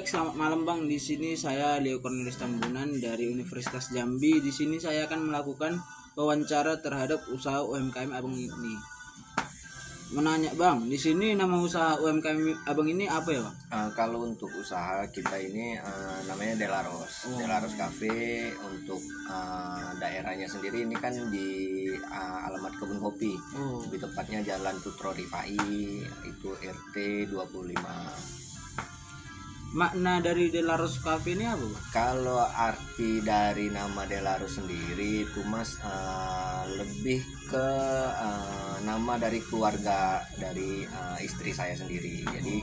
baik, selamat malam Bang. Di sini saya Leo Cornelis Tambunan dari Universitas Jambi. Di sini saya akan melakukan wawancara terhadap usaha UMKM Abang ini. Menanya Bang, di sini nama usaha UMKM Abang ini apa ya Bang? Kalau untuk usaha kita ini namanya Delaros, Delaros Cafe. Untuk daerahnya sendiri ini kan di alamat Kebun Kopi. Lebih tepatnya Jalan Putro Rifai, itu RT 25. Makna dari Delaros Cafe ini apa Bang? Kalau arti dari nama Delaros sendiri itu Mas lebih ke nama dari keluarga dari istri saya sendiri. Jadi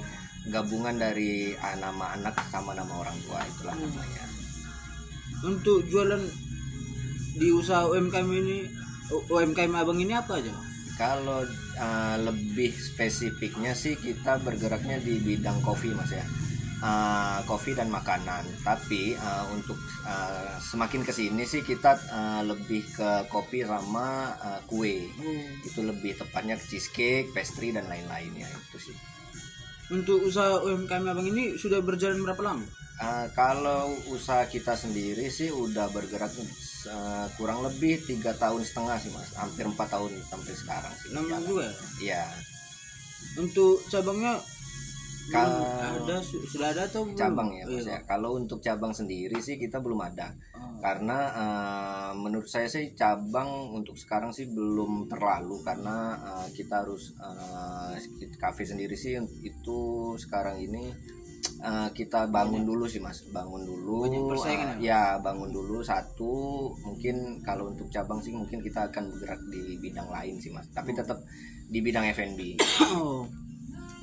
gabungan dari nama anak sama nama orang tua, itulah namanya. Untuk jualan di usaha UMKM Abang ini apa aja Bang? Kalau lebih spesifiknya sih kita bergeraknya di bidang kopi Mas ya. Kopi dan makanan, tapi untuk semakin kesini sih kita lebih ke kopi sama kue. Itu lebih tepatnya cheesecake, pastry dan lain-lainnya itu sih. Untuk usaha UMKM Abang ini sudah berjalan berapa lama? Kalau usaha kita sendiri sih udah bergerak kurang lebih 3,5 tahun sih Mas, hampir 4 tahun sampai sekarang sih. Lama juga? Iya. Untuk cabangnya Kalau sudah ada atau belum? Cabang ya Mas ya. Kalau untuk cabang sendiri sih kita belum ada. Karena menurut saya sih cabang untuk sekarang sih belum terlalu, karena kita harus cafe sendiri sih itu sekarang ini kita bangun dulu sih Mas, bangun dulu. Bangun dulu satu. Mungkin kalau untuk cabang sih mungkin kita akan bergerak di bidang lain sih Mas, tapi tetap di bidang F&B.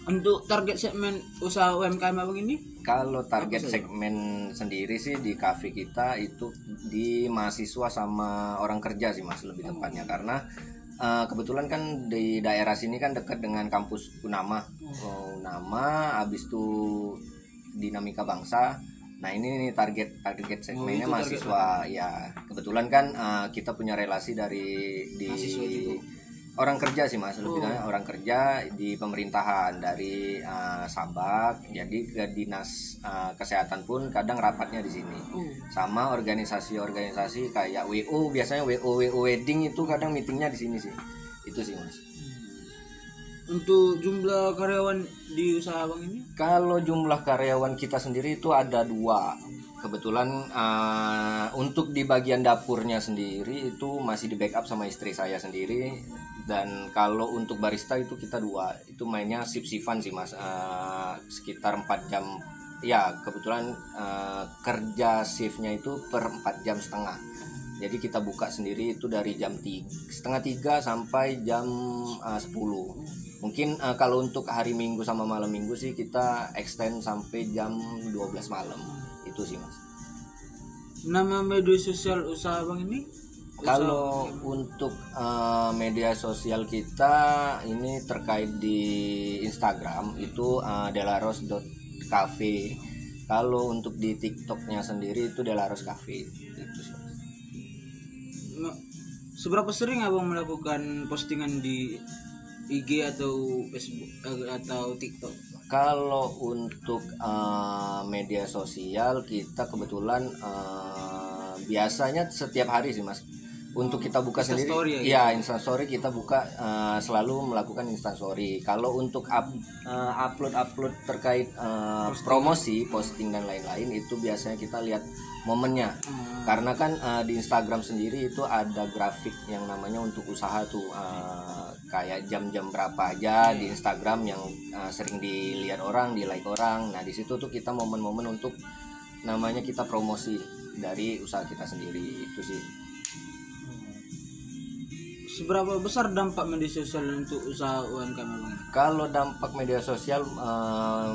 Untuk target segmen usaha UMKM Abang ini? Kalau target segmen sendiri sih di cafe kita itu di mahasiswa sama orang kerja sih Mas, lebih tepatnya. Karena kebetulan kan di daerah sini kan dekat dengan kampus Unama. Habis itu Dinamika Bangsa. Nah ini nih target segmennya mahasiswa ya. Kebetulan kan kita punya relasi di orang kerja sih Mas, lebih orang kerja di pemerintahan dari Sabak. Jadi ke dinas kesehatan pun kadang rapatnya di sini. Sama organisasi kayak WO, biasanya WO wedding itu kadang meetingnya di sini sih. Itu sih Mas. Untuk jumlah karyawan di usaha Abang ini? Kalau jumlah karyawan kita sendiri itu ada 2. Kebetulan untuk di bagian dapurnya sendiri itu masih di backup sama istri saya sendiri. Dan kalau untuk barista itu kita 2. Itu mainnya shift-shiftan sih Mas, sekitar 4 jam. Ya kebetulan kerja shiftnya itu per 4 jam setengah. Jadi kita buka sendiri itu dari jam 2:30 sampai jam 10. Mungkin kalau untuk hari Minggu sama malam Minggu sih kita extend sampai jam 12 malam. Itu sih Mas. Nama media sosial usaha Abang ini? Kalau untuk media sosial kita ini terkait di Instagram itu delaros.cafe. Kalau untuk di TikToknya sendiri itu Delaros Cafe. Itu sih. Seberapa sering Abang melakukan postingan di IG atau Facebook atau TikTok? Kalau untuk media sosial kita kebetulan biasanya setiap hari sih Mas. Untuk kita buka sendiri, Instastory kita buka selalu melakukan Instastory. Kalau untuk upload terkait promosi, posting dan lain-lain itu biasanya kita lihat momennya. Karena kan di Instagram sendiri itu ada grafik yang namanya untuk usaha tuh, kayak jam-jam berapa aja di Instagram yang sering dilihat orang, di like orang. Nah di situ tuh kita momen-momen untuk namanya kita promosi dari usaha kita sendiri. Itu sih. Seberapa besar dampak media sosial untuk usaha UMKM Abang? Kalau dampak media sosial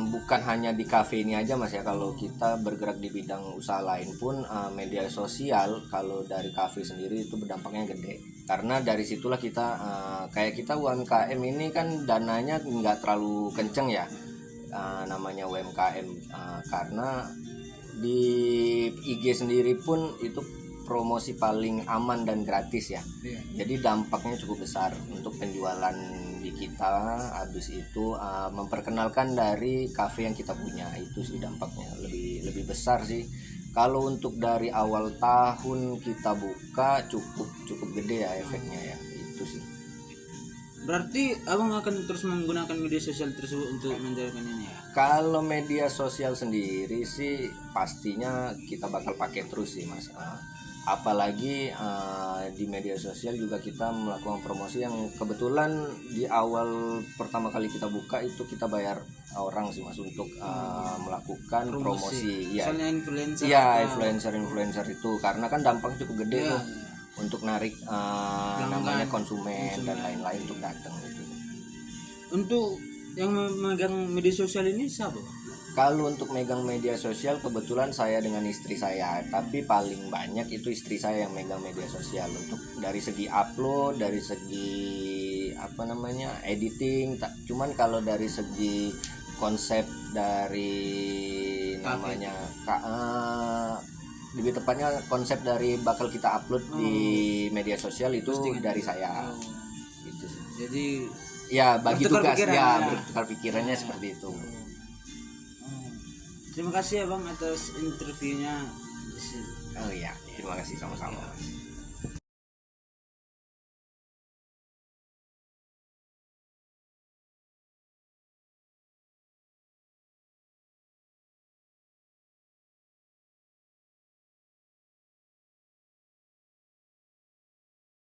bukan hanya di kafe ini aja Mas ya. Kalau kita bergerak di bidang usaha lain pun media sosial kalau dari kafe sendiri itu berdampaknya gede. Karena dari situlah kita kayak kita UMKM ini kan dananya nggak terlalu kenceng ya, namanya UMKM, karena di IG sendiri pun itu promosi paling aman dan gratis ya. Jadi dampaknya cukup besar untuk penjualan di kita, habis itu memperkenalkan dari kafe yang kita punya. Itu sih dampaknya lebih lebih besar sih. Kalau untuk dari awal tahun kita buka cukup cukup gede ya efeknya ya, itu sih. Berarti abang akan terus menggunakan media sosial tersebut untuk menjalankan ini ya? Kalau media sosial sendiri sih pastinya kita bakal pakai terus sih mas. Apalagi di media sosial juga kita melakukan promosi yang kebetulan di awal pertama kali kita buka itu kita bayar orang sih mas untuk melakukan promosi. Ya, Soalnya influencer. iya influencer itu karena kan dampaknya cukup gede Iya, tuh untuk narik namanya konsumen dan lain-lain untuk datang gitu. Untuk yang memegang media sosial ini siapa? Kalau untuk megang media sosial kebetulan saya dengan istri saya, tapi paling banyak itu istri saya yang megang media sosial untuk dari segi upload, dari segi apa namanya editing. Cuman kalau dari segi konsep dari namanya lebih tepatnya konsep dari bakal kita upload di media sosial itu dari saya. Itu sih. Jadi Ya bagi bertukar tugas pikiran, ya ya. bertukar pikirannya seperti itu. Terima kasih ya bang atas interviewnya. Oh iya, terima kasih sama-sama.